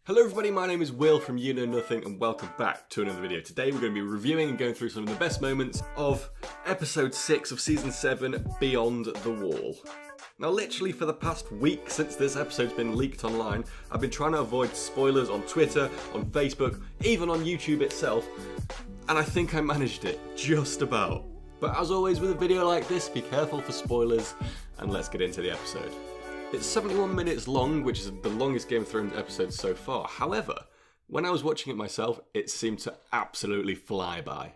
Hello everybody, my name is Will from You Know Nothing and welcome back to another video. Today we're going to be reviewing and going through some of the best moments of episode 6 of season 7, Beyond the Wall. Now literally for the past week since this episode's been leaked online, I've been trying to avoid spoilers on Twitter, on Facebook, even on YouTube itself, and I think I managed it, just about. But as always with a video like this, be careful for spoilers, and let's get into the episode. It's 71 minutes long, which is the longest Game of Thrones episode so far. However, when I was watching it myself, it seemed to absolutely fly by.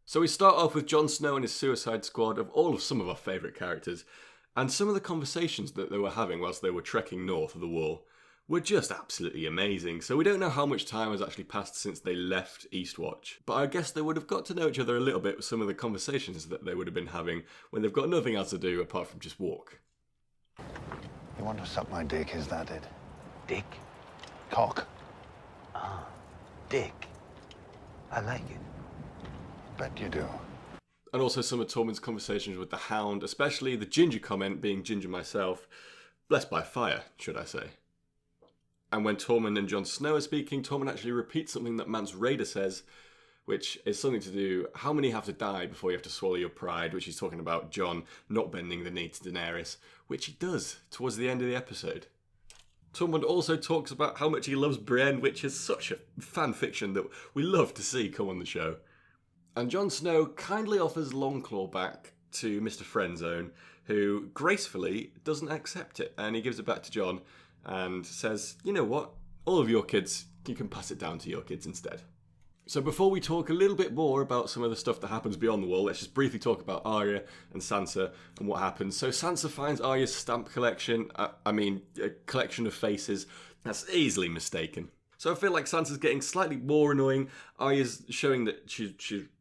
So we start off with Jon Snow and his Suicide Squad of some of our favourite characters, and some of the conversations that they were having whilst they were trekking north of the wall were just absolutely amazing. So we don't know how much time has actually passed since they left Eastwatch, but I guess they would have got to know each other a little bit with some of the conversations that they would have been having when they've got nothing else to do apart from just walk. You want to suck my dick, is that it? Dick? Cock. Ah, dick. I like it. Bet you do. And also some of Tormund's conversations with the Hound, especially the ginger comment, being ginger myself, blessed by fire, should I say. And when Tormund and Jon Snow are speaking, Tormund actually repeats something that Mance Rayder says, which is something to do, how many have to die before you have to swallow your pride, which he's talking about Jon not bending the knee to Daenerys, which he does towards the end of the episode. Tormund also talks about how much he loves Brienne, which is such a fan fiction that we love to see come on the show. And Jon Snow kindly offers Longclaw back to Mr. Friendzone, who gracefully doesn't accept it, and he gives it back to Jon and says, you know what, all of your kids, you can pass it down to your kids instead. So before we talk a little bit more about some of the stuff that happens beyond the wall, let's just briefly talk about Arya and Sansa and what happens. So Sansa finds Arya's stamp collection, a collection of faces. That's easily mistaken. So I feel like Sansa's getting slightly more annoying. Arya's showing that she's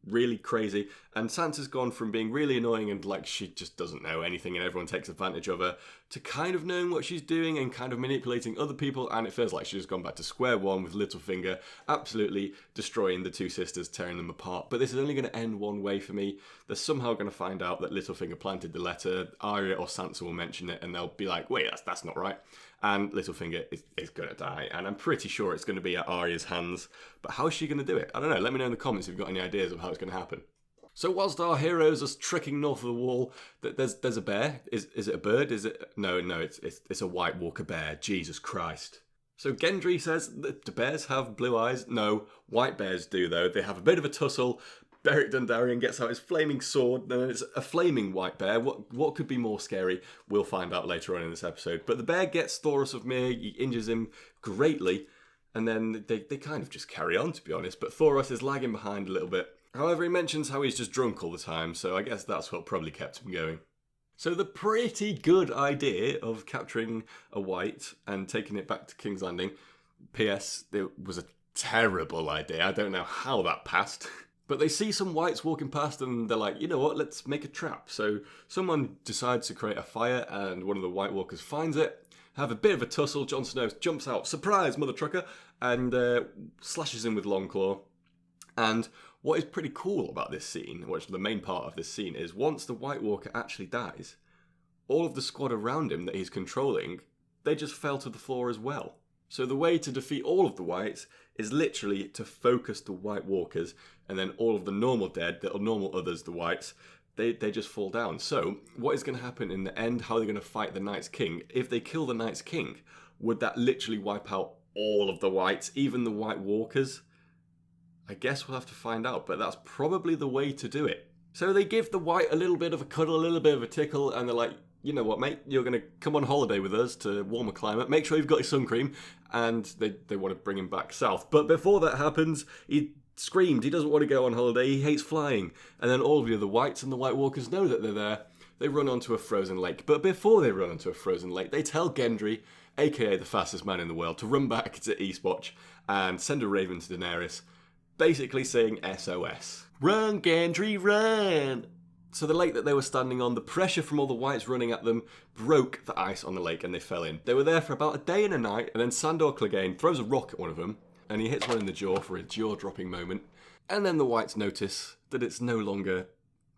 really crazy. And Sansa's gone from being really annoying and like she just doesn't know anything and everyone takes advantage of her to kind of knowing what she's doing and kind of manipulating other people. And it feels like she's gone back to square one with Littlefinger absolutely destroying the two sisters, tearing them apart. But this is only going to end one way for me. They're somehow going to find out that Littlefinger planted the letter. Arya or Sansa will mention it and they'll be like, wait, that's not right. And Littlefinger is going to die. And I'm pretty sure it's going to be at Arya's hands. But how is she going to do it? I don't know. Let me know in the comments if you've got any ideas of how it's going to happen. So whilst our heroes are trekking north of the wall, there's a bear. Is it a bird? Is it? No, it's a White Walker bear. Jesus Christ. So Gendry says that the bears have blue eyes. No, white bears do though. They have a bit of a tussle. Beric Dondarrion gets out his flaming sword, and it's a flaming white bear. What could be more scary? We'll find out later on in this episode. But the bear gets Thoros of Myr, he injures him greatly, and then they kind of just carry on, to be honest. But Thoros is lagging behind a little bit. However, he mentions how he's just drunk all the time, so I guess that's what probably kept him going. So the pretty good idea of capturing a Wight and taking it back to King's Landing, P.S. it was a terrible idea. I don't know how that passed. But they see some Wights walking past and they're like, you know what, let's make a trap. So someone decides to create a fire and one of the White Walkers finds it, have a bit of a tussle. Jon Snow jumps out, surprise, mother trucker, and slashes him with Longclaw. And what is pretty cool about this scene, which the main part of this scene, is once the White Walker actually dies, all of the squad around him that he's controlling, they just fell to the floor as well. So the way to defeat all of the Wights is literally to focus the White Walkers, and then all of the normal dead, the normal others, the Wights, they just fall down. So what is going to happen in the end? How are they going to fight the Night's King? If they kill the Night's King, would that literally wipe out all of the Wights, even the White Walkers? I guess we'll have to find out, but that's probably the way to do it. So they give the Wight a little bit of a cuddle, a little bit of a tickle, and they're like, you know what, mate, you're going to come on holiday with us to warmer climate. Make sure you've got your sun cream. And they want to bring him back south. But before that happens, he screamed. He doesn't want to go on holiday. He hates flying. And then all of the other Wights and the White Walkers know that they're there. They run onto a frozen lake. But before they run onto a frozen lake, they tell Gendry, a.k.a. the fastest man in the world, to run back to Eastwatch and send a raven to Daenerys, basically saying SOS. Run, Gendry, run! So the lake that they were standing on, the pressure from all the Wights running at them broke the ice on the lake and they fell in. They were there for about a day and a night, and then Sandor Clegane throws a rock at one of them and he hits one in the jaw for a jaw-dropping moment. And then the Wights notice that it's no longer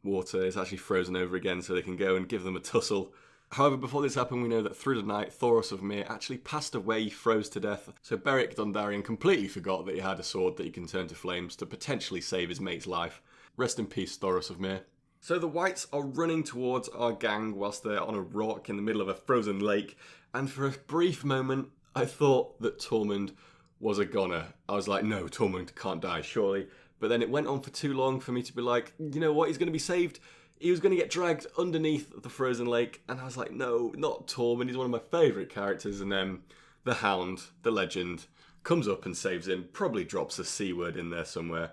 water, it's actually frozen over again, so they can go and give them a tussle. However, before this happened, we know that through the night, Thoros of Myr actually passed away, froze to death. So Beric Dondarrion completely forgot that he had a sword that he can turn to flames to potentially save his mate's life. Rest in peace, Thoros of Myr. So the Wights are running towards our gang whilst they're on a rock in the middle of a frozen lake. And for a brief moment, I thought that Tormund was a goner. I was like, no, Tormund can't die, surely. But then it went on for too long for me to be like, you know what, he's going to be saved. He was going to get dragged underneath the frozen lake, and I was like, no, not Tormund, he's one of my favourite characters. And then the Hound, the legend, comes up and saves him, probably drops a C word in there somewhere,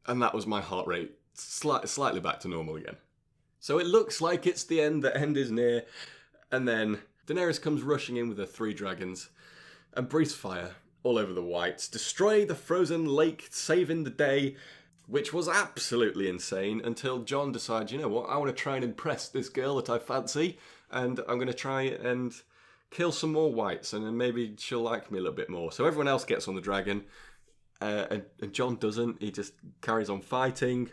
and that was my heart rate slightly back to normal again. So it looks like it's the end is near, and then Daenerys comes rushing in with her 3 dragons, and breathes fire all over the Wights, destroy the frozen lake, saving the day, which was absolutely insane until Jon decides, you know what, I want to try and impress this girl that I fancy, and I'm going to try and kill some more Wights, and then maybe she'll like me a little bit more. So everyone else gets on the dragon, and Jon doesn't. He just carries on fighting.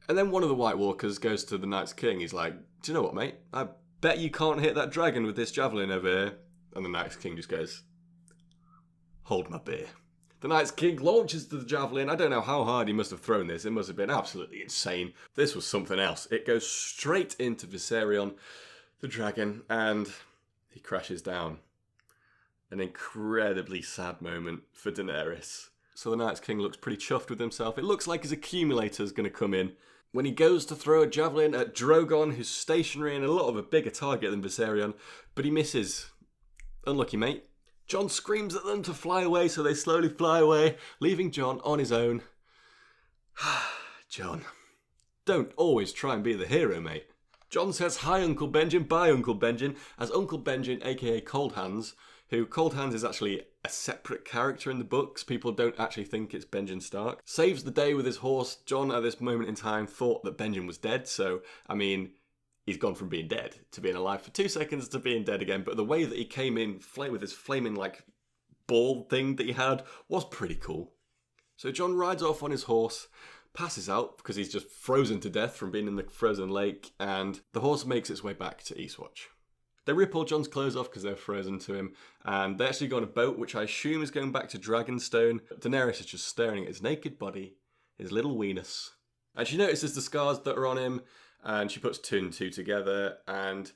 And then one of the White Walkers goes to the Night's King. He's like, do you know what, mate? I bet you can't hit that dragon with this javelin over here. And the Night's King just goes, hold my beer. The Night's King launches the javelin. I don't know how hard he must have thrown this. It must have been absolutely insane. This was something else. It goes straight into Viserion, the dragon, and he crashes down. An incredibly sad moment for Daenerys. So the Night's King looks pretty chuffed with himself. It looks like his accumulator's going to come in. When he goes to throw a javelin at Drogon, who's stationary and a lot of a bigger target than Viserion, but he misses. Unlucky, mate. Jon screams at them to fly away, so they slowly fly away, leaving Jon on his own. Jon, don't always try and be the hero, mate. Jon says, hi, Uncle Benjen, bye, Uncle Benjen, as Uncle Benjen, aka Cold Hands, who Cold Hands is actually a separate character in the books. People don't actually think it's Benjen Stark. Saves the day with his horse. Jon, at this moment in time, thought that Benjen was dead, so, I mean, he's gone from being dead to being alive for 2 seconds to being dead again. But the way that he came in with his flaming, like, ball thing that he had was pretty cool. So Jon rides off on his horse, passes out because he's just frozen to death from being in the frozen lake, and the horse makes its way back to Eastwatch. They rip all Jon's clothes off because they're frozen to him, and they actually go on a boat, which I assume is going back to Dragonstone. Daenerys is just staring at his naked body, his little weenus. And she notices the scars that are on him, and she puts 2 and 2 together, and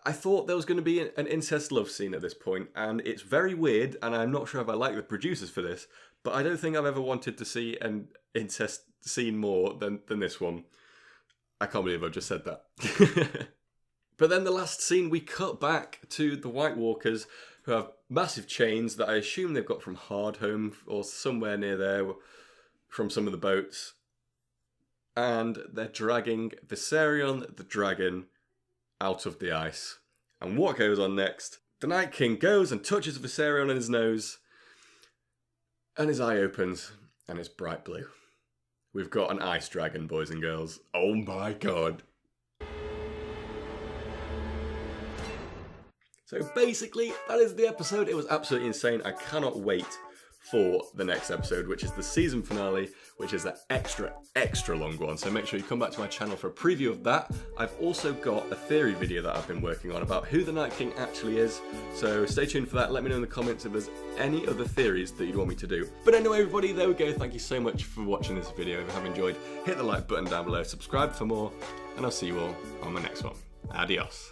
I thought there was going to be an incest love scene at this point, and it's very weird, and I'm not sure if I like the producers for this, but I don't think I've ever wanted to see an incest scene more than this one. I can't believe I've just said that. But then the last scene, we cut back to the White Walkers, who have massive chains that I assume they've got from Hardhome or somewhere near there from some of the boats. And they're dragging Viserion, the dragon, out of the ice. And what goes on next? The Night King goes and touches Viserion on his nose, and his eye opens, and it's bright blue. We've got an ice dragon, boys and girls. Oh my god. So basically, that is the episode. It was absolutely insane. I cannot wait for the next episode, which is the season finale, which is an extra long one. So make sure you come back to my channel for a preview of that. I've also got a theory video that I've been working on about who the Night King actually is. So stay tuned for that. Let me know in the comments if there's any other theories that you'd want me to do. But anyway, everybody, there we go. Thank you so much for watching this video. If you have enjoyed, hit the like button down below, subscribe for more, and I'll see you all on the next one. Adios.